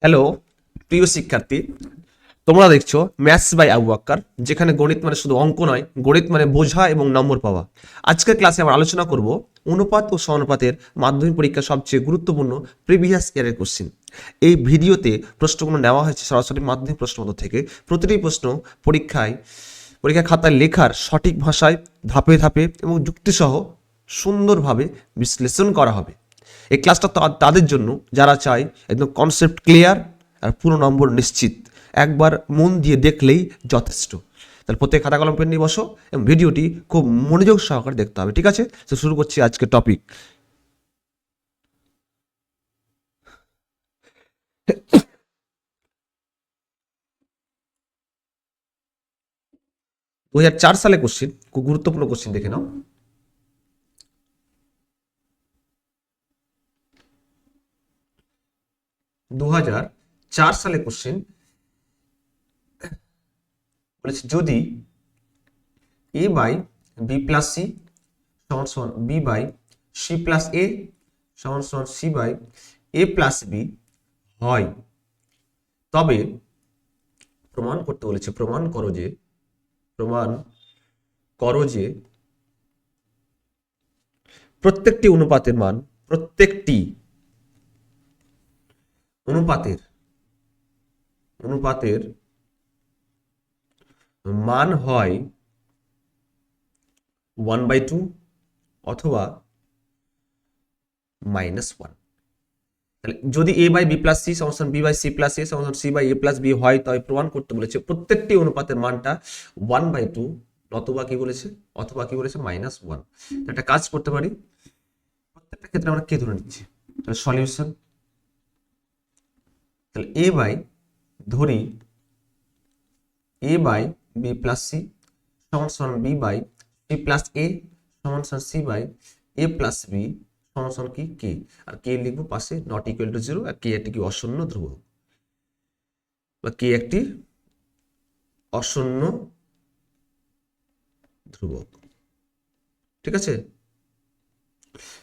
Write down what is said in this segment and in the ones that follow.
Hello প্রিয় শিক্ষার্থী, তোমরা দেখছো ম্যাথস বাই আবু বাক্কার, যেখানে গণিত মানে শুধু অঙ্ক নয়, গণিত মানে বোঝা এবং নম্বর পাওয়া। আজকের ক্লাসে আমরা আলোচনা করব অনুপাত ও সমানুপাতের মাধ্যমিক পরীক্ষার সবচেয়ে গুরুত্বপূর্ণ প্রিভিয়াস ইয়ারের কোশ্চিন। এই ভিডিওতে প্রশ্নগুলো নেওয়া হয়েছে সরাসরি মাধ্যমিক প্রশ্নপত্র থেকে। প্রতিটি প্রশ্ন পরীক্ষা খাতায় লেখার সঠিক ভাষায় ধাপে ধাপে এবং যুক্তিসহ সুন্দরভাবে বিশ্লেষণ করা হবে। এই ক্লাসটা তাদের জন্য যারা চায় একদম কনসেপ্ট ক্লিয়ার আর পুরো নম্বর নিশ্চিত, একবার মন দিয়ে দেখলেই যথেষ্ট। তাহলে প্রত্যেক খাতা কলম পেন নিয়ে বসো এবং ভিডিওটি খুব মনোযোগ সহকারে দেখতে হবে, ঠিক আছে? তো শুরু করছি আজকের টপিক। দু সালে কোশ্চিন, খুব গুরুত্বপূর্ণ কোশ্চিন, দেখে নাও। দু সালে কোশ্চিন বলেছে, যদি a by b plus c সমান সমান b by c plus a সমান সমান c by a plus b হয়, তবে প্রমাণ করতে বলেছে, প্রমাণ করো যে প্রত্যেকটি অনুপাতের মান হয় 1/2 অথবা -1। তাহলে যদি a by b plus c সমান b by c plus a সমান c by a plus b হয়, তবে প্রমাণ করতে বলেছে প্রত্যেকটি অনুপাতের মানটা 1/2 অথবা কি বলেছে -1। একটা কাজ করতে পারি, প্রত্যেকটা ক্ষেত্রে আমরা কে ধরে নিচ্ছি, তাহলে সলিউশন। তাহলে ধরি a by b plus c সমান b by c plus a সমান c by a plus b সমান কি কে, আর কে লিখবো পাশে নট ইকুয়াল টু 0, আর কে একটি কি অশূন্য ধ্রুবক, বা কে একটি অশূন্য ধ্রুবক, ঠিক আছে?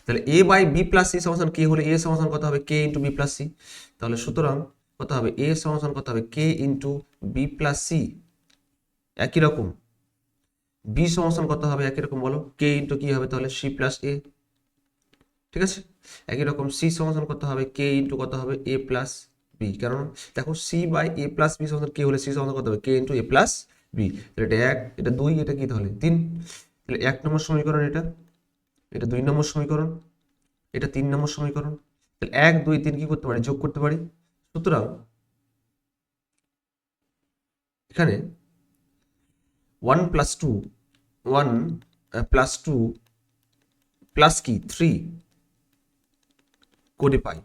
তাহলে এ বাই বি প্লাস সি সমান কে হলে এ সমান কত হবে, k into B plus c. তাহলে সুতরাং কত হবে, এ সমান কত হবে, k into B plus C. একই রকম বি সমান কত হবে, একই রকম বলো, কে ইন্টু কি হবে তাহলে সি প্লাস এ, ঠিক আছে? একই রকম সি সমান কত হবে, কে ইন্টু কত হবে, এ প্লাস বি। কারণ দেখো c by a plus b সমান কে হলে সি সমান কত হবে, k into a plus b. তাহলে এটা 1, এটা 2, এটা কি তাহলে 3। তাহলে 1 নম্বর সমীকরণ, এটা 2 নম্বর সমীকরণ, এটা 3 নম্বর সমীকরণ। তাহলে 1 2 3 কি করতে পারি, যোগ করতে পারি। সুতরাং এখানে 1 + 2 প্লাস কি 3 করে পাই।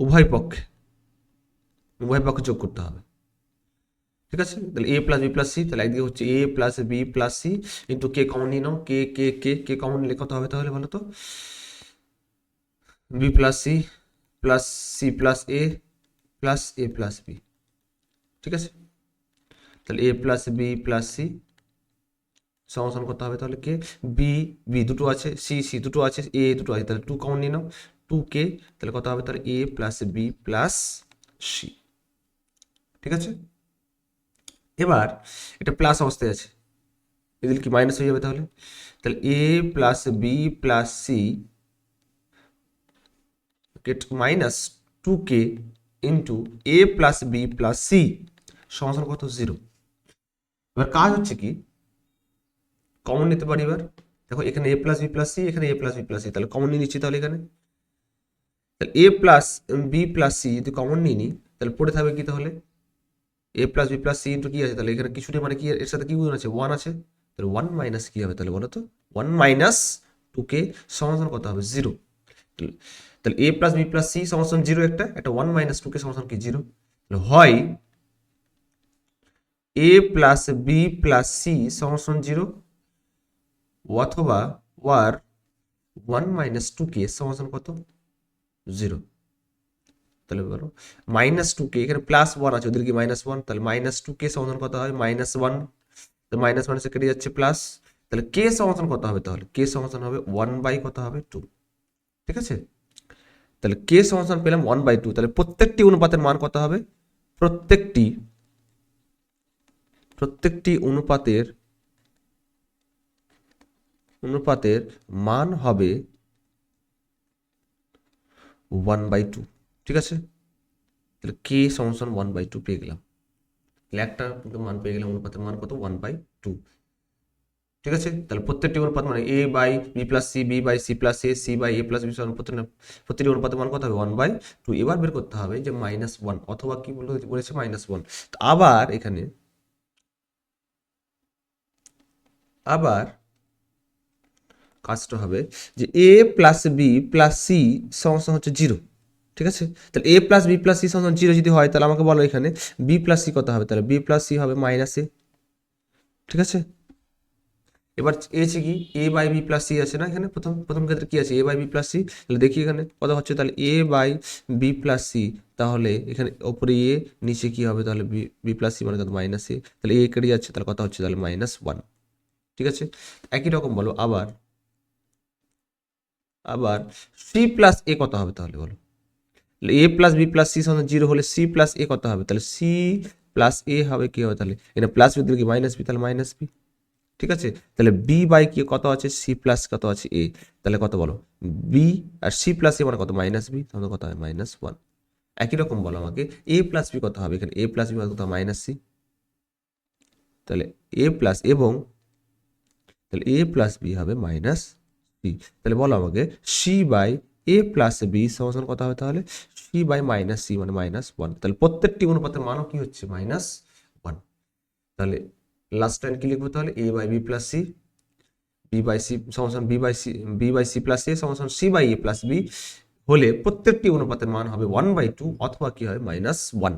উভয় পক্ষে যোগ করতে হবে, ঠিক আছে? তাহলে a plus b plus c, তাহলে একদিকে হচ্ছে a plus b plus c into k common নিয়ে নাও, কে কে কে কে কমন নিলে কত হবে তাহলে বলো তো, বি প্লাস সি প্লাস এ প্লাস বি, ঠিক আছে? তাহলে a plus b plus c সমান কত হবে তাহলে, কে বি দুটো আছে, সি দুটো আছে, এ দুটো আছে, তাহলে 2 কমন নিয়ে নাও, 2 কে। তাহলে কত হবে তাহলে a plus b plus C, ঠিক আছে? এবার এটা প্লাস অবস্থায় আছে, এদিকে কি মাইনাস হয়ে যাবে, তাহলে a plus b plus c minus 2 k into a plus b plus c সমান কত 0। এবার কাজ হচ্ছে কি, কমন নিতে পারি। এবার দেখো এখানে a plus b plus c, এখানে a plus b plus c, তাহলে কমন নিয়ে নিচ্ছি। তাহলে এখানে a plus b plus c যদি কমন নিয়ে নিই, তাহলে পড়ে থাকবে কি তাহলে, a plus b plus c into কি আছে, তাহলে এখানে কিছুটা মানে কি এর সাথে কি গুণ আছে, 1 আছে। তাহলে 1 মাইনাস কি হবে তাহলে বলো তো, 1 মাইনাস 2 কে সমান কত হবে 0। তাহলে a plus b plus c সমান 0, একটা 1 মাইনাস 2 কে সমান কি 0। তাহলে হয় এ প্লাস বি প্লাস সি সমান 0, অথবা ওয়ার 1 মাইনাস 2 কে সমান কত 0। তাহলে বলো -2 কে, এখানে +1 আছে, ওদের কি -1, তাহলে -2 কে সমান কত হয় -1, তো -1 কেটে যাচ্ছে প্লাস, তাহলে কে সমাধান কত হবে, তাহলে কে সমাধান হবে 1/, কত হবে 2। ঠিক আছে, তাহলে কে সমাধান পেলাম 1/2। তাহলে প্রত্যেকটি অনুপাতের মান কত হবে, প্রত্যেকটি অনুপাতের মান হবে 1/2। ঠিক আছে, তাহলে কে সমান 1/2 পেয়ে গেলাম। তাহলে একটা মান পেয়ে গেলাম, অনুপাতের মান কত 1/2। ঠিক আছে, তাহলে প্রত্যেকটি অনুপাত মানে a/b+c, b/c+a, c/a+b, প্রত্যেকটি অনুপাতের মান কত হবে 1/2। এবার বের করতে হবে যে -1 অথবা কি বলেছে -1। আবার এখানে কাজটা হবে যে a+b+c সমান হচ্ছে 0। ঠিক আছে, তাহলে a+b+c সমান 0 যদি হয়, তাহলে আমাকে বলো এখানে b+c কত হবে, তাহলে b+c হবে -a। ঠিক আছে, এবার আছে কি a/b+c আছে না, এখানে প্রথম প্রথম ক্ষেত্রে কি আছে a/b+c, তাহলে দেখি এখানে কত হচ্ছে, তাহলে a/b+c, তাহলে এখানে ওপরে a নিচে কি হবে, তাহলে b+c মানে কত -a, তাহলে a কেটে যাচ্ছে, তাহলে কত হচ্ছে, তাহলে -1। ঠিক আছে, একই রকম বলো আবার c+a কত হবে, তাহলে বলো a+b+c সমান 0 হলে c+a কত হবে, তাহলে c+a হবে কি হবে, তাহলে এখানে প্লাস বি দিলে কি -b, তাহলে -b। ঠিক আছে, তাহলে b/, কি কত আছে c প্লাস কত আছে a, তাহলে কত বলো b, আর c+a মানে কত -b, তাহলে কত হয় -1। একই রকম বলো আমাকে a+b কত হবে, এখানে a+b মানে কত -c, তাহলে a প্লাস এবং তাহলে a+b হবে -c। তাহলে বলো আমাকে c/a+b সমান কত হবে, তাহলে c/-c মানে -1। তাহলে প্রত্যেকটি অনুপাতের মানও কি হচ্ছে -1। তাহলে লাস্ট লাইন কি লিখবো, তাহলে a/b+c, b/c সমান b/c+a সমান c/a+b হলে প্রত্যেকটি অনুপাতের মান হবে 1/2 অথবা কি হয় -1।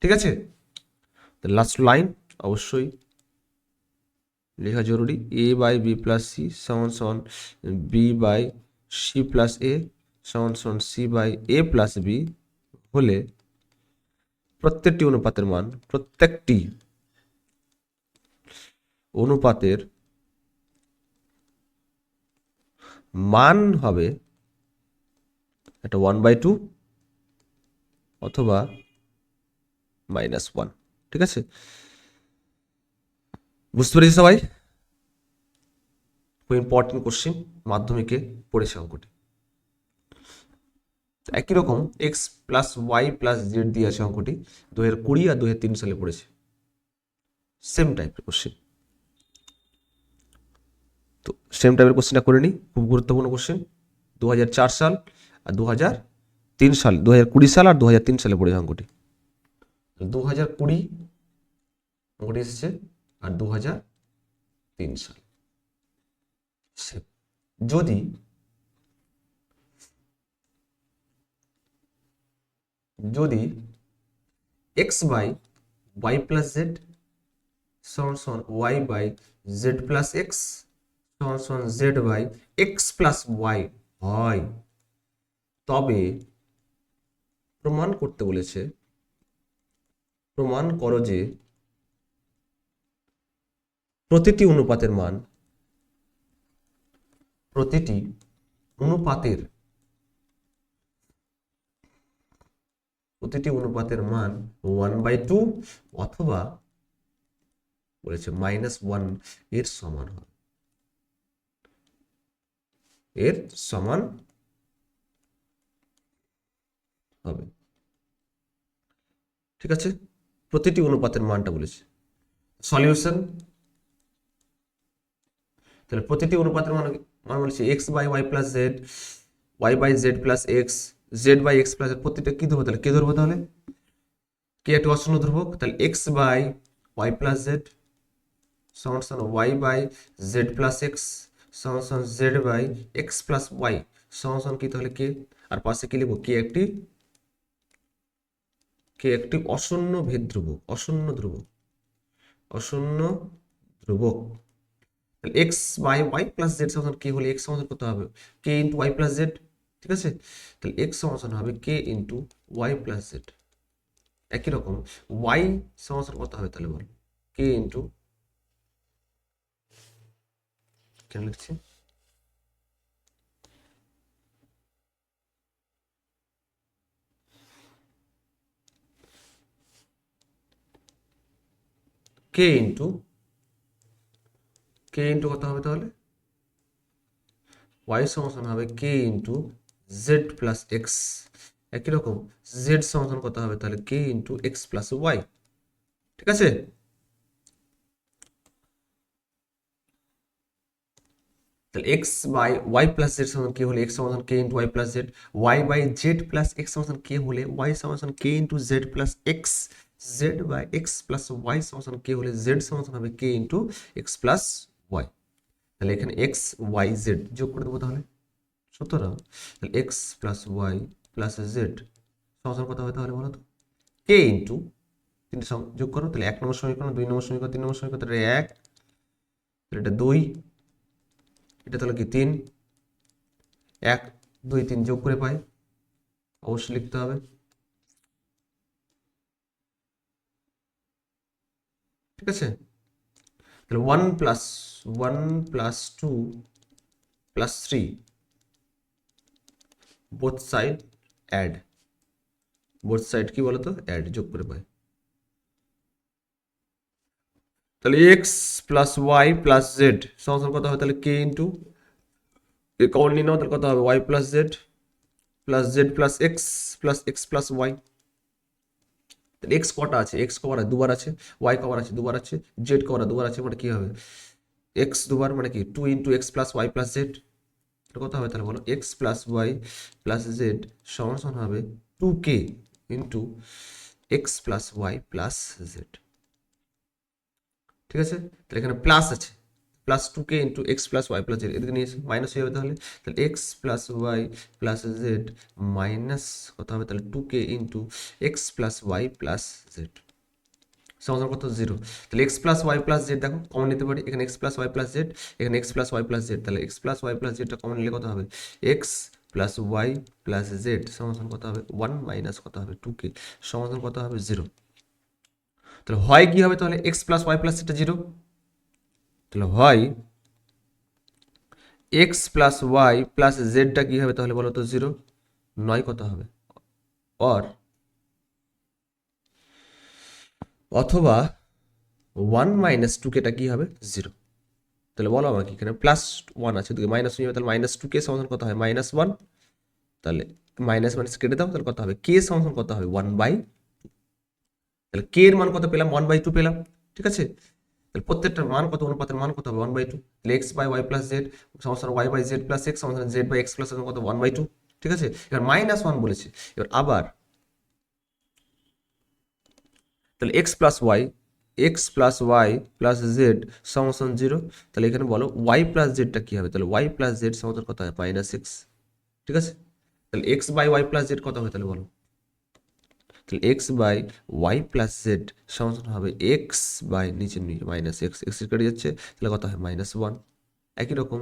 ঠিক আছে, লাস্ট লাইন অবশ্যই লেখা জরুরি, a/b+c সমান b/c+a সমান c/a+b হলে প্রত্যেকটি অনুপাতের মান হবে একটা 1/2 অথবা -1। ঠিক আছে, বুঝতে পেরেছি সবাই? খুব ইম্পর্টেন্ট কোশ্চেন, মাধ্যমিকে পড়েছে অঙ্কটি। একই রকম x+y+z দিয়ে আছে অঙ্কটি, 2020 আর 2003 সালে পড়েছে, সেম টাইপের কোশ্চেন। তো সেম টাইপের কোশ্চেনটা করে নিই, খুব গুরুত্বপূর্ণ কোশ্চেন। 2004 সাল আর 2003 সাল, 2020 সাল আর 2003 সালে পড়েছে অঙ্কটি। 2020 অঙ্কটি এসেছে আর 2003 সাল। যদি x/y+z সমান y/z+x সমান z/x+y হয়, তবে প্রমাণ করতে বলেছে, প্রমাণ করো যে প্রতিটি অনুপাতের মান 1/2 অথবা বলেছে -1 এর সমান হবে, হবে। ঠিক আছে, প্রতিটি অনুপাতের মানটা বলেছে। সলিউশন, তাহলে প্রতিটি অনুপাতের মান বলেছে x/y+z, y/z+x, z/x+, প্রতিটা কি ধরবো, তাহলে কে ধরবো, তাহলে কে একটি অশূন্য ধ্রুবক, তাহলে x/y+z সমান y/z+x সমান z/x+y সমান কি, তাহলে কে, আর পাশে কি লিখবো, কে একটি অশূন্য ভেদ ধ্রুবক, অশূন্য ধ্রুবক। তাহলে x/y+z সমান কে হলে x সমান কত হবে, k × y+z। ঠিক আছে, তাহলে x সমান হবে k × y+z। একই রকম y সমান কত হবে, তাহলে বল k × এখানে লিখছি কে ইন্টু কত হবে তাহলে y সমান হবে k into z plus x. একই রকম জেড সমান কত হবে তাহলে k into x plus y. ঠিক আছে, তাহলে x by y plus z সমান কে হলে এক্স সমান k into y plus z, y by z plus x সমান কে হলে ওয়াই সমান k into z plus x, z by x plus y সমান কে হলে জেড সমান হবে k into x plus y. তাহলে এখানে এক্স ওয়াই জেড যোগ করে দেবো তাহলে, সুতরাং তাহলে x plus y plus z সমান কত হবে তাহলে বলো তো কে ইন্টু তিনটে যোগ করো, তাহলে 1 নম্বর সমীকরণ 2 নম্বর সমীকরণ 3 নম্বর সমীকরণ, তাহলে 1, এটা 2, এটা তাহলে কি 3, 1 2 3 যোগ করে পাই, অবশ্যই লিখতে হবে। ঠিক আছে, তাহলে 1 plus 2 plus 3 both side add, both side কি বলতো অ্যাড, যোগ করে পাই। তাহলে x plus y plus z সমান কত হবে তাহলে কে ইন্টু কমন নিয়ে নাও, তাহলে কত হবে y plus z plus x plus y. তাহলে এক্স কটা আছে, এক্স কবার দুবার আছে, ওয়াই কবার আছে দুবার আছে, জেড কবার দুবার আছে, মানে কি হবে এক্স দুবার মানে কি 2 into x plus y plus z. কত হবে তাহলে বলো x plus y plus z সমান হবে 2k into x plus y plus z. ঠিক আছে, তাহলে এখানে প্লাস আছে, plus 2k into x plus y plus z, এদিকে নিয়ে মাইনাস হয়ে যাবে, তাহলে তাহলে x plus y plus z minus কত হবে তাহলে 2k into x plus y plus z সমান কত 0। তাহলে x plus y plus z দেখো কমন নিতে পারি, এখানে x plus y plus z, এখানে x plus y plus z, তাহলে এক্স প্লাস ওয়াই প্লাস জেডটা কমন নিলে কত হবে x plus y plus z সমান কত হবে 1 মাইনাস কত হবে 2k সমান কত হবে 0। তাহলে হয় কি হবে তাহলে এক্স প্লাস ওয়াই প্লাস জেডটা 0, তাহলে হয় এক্স প্লাস ওয়াই প্লাস জেডটা কি হবে তাহলে বলো তো 0 নয় কত হবে, অর অথবা 1 মাইনাস 2kটা কি হবে 0। তাহলে বলো আমাকে এখানে প্লাস 1 আছে, ওদিকে মাইনাস হয়ে যাবে, তাহলে মাইনাস 2k সমান কত হয় মাইনাস 1, তাহলে মাইনাস মাইনাস কেটে দাও, তাহলে কত হবে k সমান কত হবে 1/2, তাহলে k এর মান কত পেলাম 1/2 পেলাম। ঠিক আছে, তাহলে প্রত্যেকটার মান কত, অনুপাতের মান কত হবে 1/2, তাহলে x by y plus z সমান y by z plus x সমান জেড বাই এক্স প্লাস কত 1/2। ঠিক আছে, এবার মাইনাস 1 বলেছে, এবার আবার তাহলে x plus y plus z সমান 0, তাহলে এখানে বলো ওয়াই প্লাস জেডটা কি হবে, তাহলে ওয়াই প্লাস জেড সমান কত হয় মাইনাস এক্স। ঠিক আছে, তাহলে x by y plus z কত হবে তাহলে বলো, তাহলে x by y plus z সমান হবে এক্স বাই নিচে মাইনাস এক্স, এক্স কেটে যাচ্ছে, তাহলে কত হয় -1। একই রকম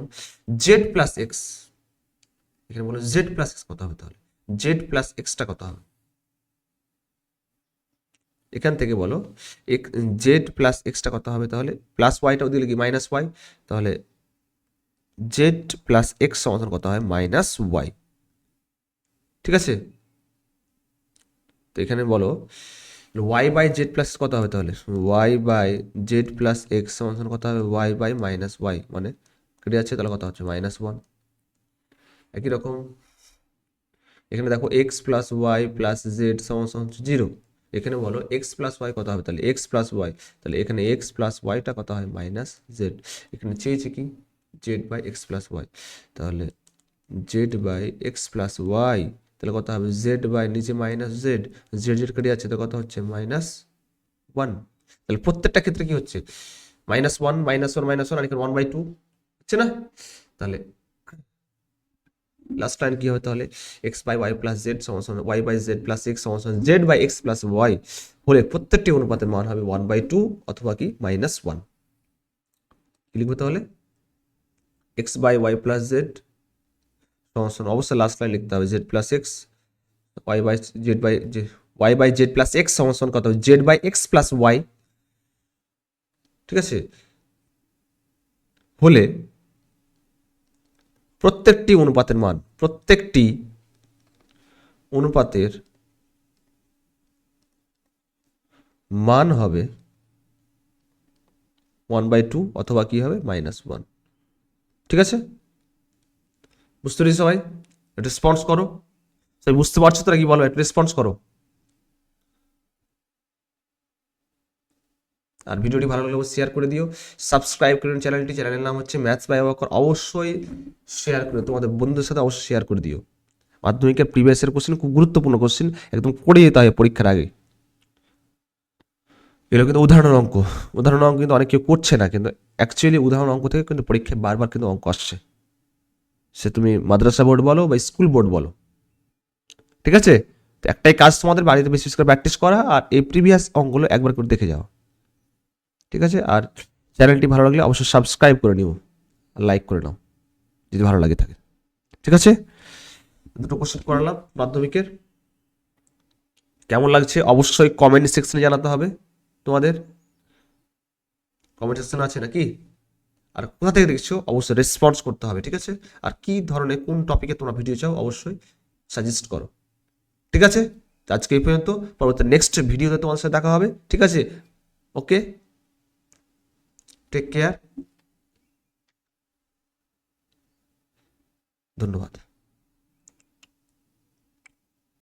জেড প্লাস এক্স, এখানে বলো জেড প্লাস এক্স কত হবে, তাহলে জেড প্লাস এক্সটা কত হবে, এখান থেকে বলো জেড প্লাস এক্সটা কত হবে, তাহলে প্লাস ওয়াইটাও দিলে কি মাইনাস ওয়াই, তাহলে জেড প্লাস এক্স সমাধান কত হয় মাইনাস ওয়াই। ঠিক আছে, তো এখানে বলো ওয়াই বাই জেড প্লাস কত হবে, তাহলে y by z plus x সমান কত হবে ওয়াই বাই মাইনাস ওয়াই, মানে কেটে যাচ্ছে, তাহলে কত হচ্ছে -1। একই রকম এখানে দেখো x plus y plus z সমান 0, এখানে বলো এক্স প্লাস ওয়াই কত হবে, তাহলে এক্স প্লাস ওয়াই, তাহলে এখানে এক্স প্লাস ওয়াইটা কত হয় মাইনাস জেড, এখানে চেয়েছে কি z by x plus y, তাহলে z by x plus y, তাহলে কত হবে জেড বাই নিচে মাইনাস জেড, জেড জেড কেটে যাচ্ছে, তো কত হচ্ছে -1। তাহলে প্রত্যেকটা ক্ষেত্রে কি হচ্ছে -1 -1 আর এখানে 1/2 হচ্ছে না, তাহলে লাস্ট লাইন কি হবে তাহলে x by y plus z সমান y by z plus x সমান z by x plus y হলে প্রত্যেকটি অনুপাতের মান হবে 1/2 অথবা কি -1। কি লিখবো তাহলে x by y plus z সমান অবশ্যই লাস্ট লাইন লিখতে হবে z plus x, y by z by y by z plus x সমান কত হবে z by x plus y. ঠিক আছে, হলে প্রত্যেকটি অনুপাতের মান হবে 1/2 অথবা কি হবে -1। ঠিক আছে, বুঝতে পেরেছি সবাই? রেসপন্স করো। সবাই বুঝতে পারছো তোরা কি বলো, একটা রেসপন্স করো। আর ভিডিওটি ভালো লাগলে শেয়ার করে দিও, সাবস্ক্রাইব করে চ্যানেলের নাম হচ্ছে ম্যাথস বাই আবুবকর। অবশ্যই শেয়ার করে তোমাদের বন্ধুদের সাথে অবশ্যই শেয়ার করে দিও। মাধ্যমিকের প্রিভিয়াস কোশ্চেন খুব গুরুত্বপূর্ণ কোশ্চেন, একদম করে যেতে হয় পরীক্ষার আগে। এগুলো কিন্তু উদাহরণ অঙ্ক কিন্তু অনেক কেউ করছে না, কিন্তু অ্যাকচুয়ালি উদাহরণ অঙ্ক থেকে কিন্তু পরীক্ষায় বারবার কিন্তু অঙ্ক আসছে, সে তুমি মাদ্রাসা বোর্ড বলো বা স্কুল বোর্ড বলো। ঠিক আছে, তো একটাই কাজ তোমাদের, বাড়িতে বেশি করে প্র্যাকটিস করা আর এই প্রিভিয়াস অঙ্কগুলো একবার করে দেখে যাও। ঠিক আছে, আর চ্যানেলটি ভালো লাগলে অবশ্যই সাবস্ক্রাইব করে নিও, লাইক করে নাও যদি ভালো লাগে থাকে। ঠিক আছে, দুটো কোশ্চেন করালাম মাধ্যমিকের। কেমন লাগছে অবশ্যই কমেন্ট সেকশনে জানাতে হবে তোমাদের। কমেন্ট সেকশন আছে নাকি? আর কোথা থেকে দেখছো অবশ্যই রেসপন্স করতে হবে। ঠিক আছে, আর কি ধরনের কোন টপিকে তোমরা ভিডিও চাও অবশ্যই সাজেস্ট করো। ঠিক আছে, আজকে এই পর্যন্ত, পরবর্তী নেক্সট ভিডিওতে তোমার সাথে দেখা হবে। ঠিক আছে, ওকে, টেক কেয়ার, ধন্যবাদ।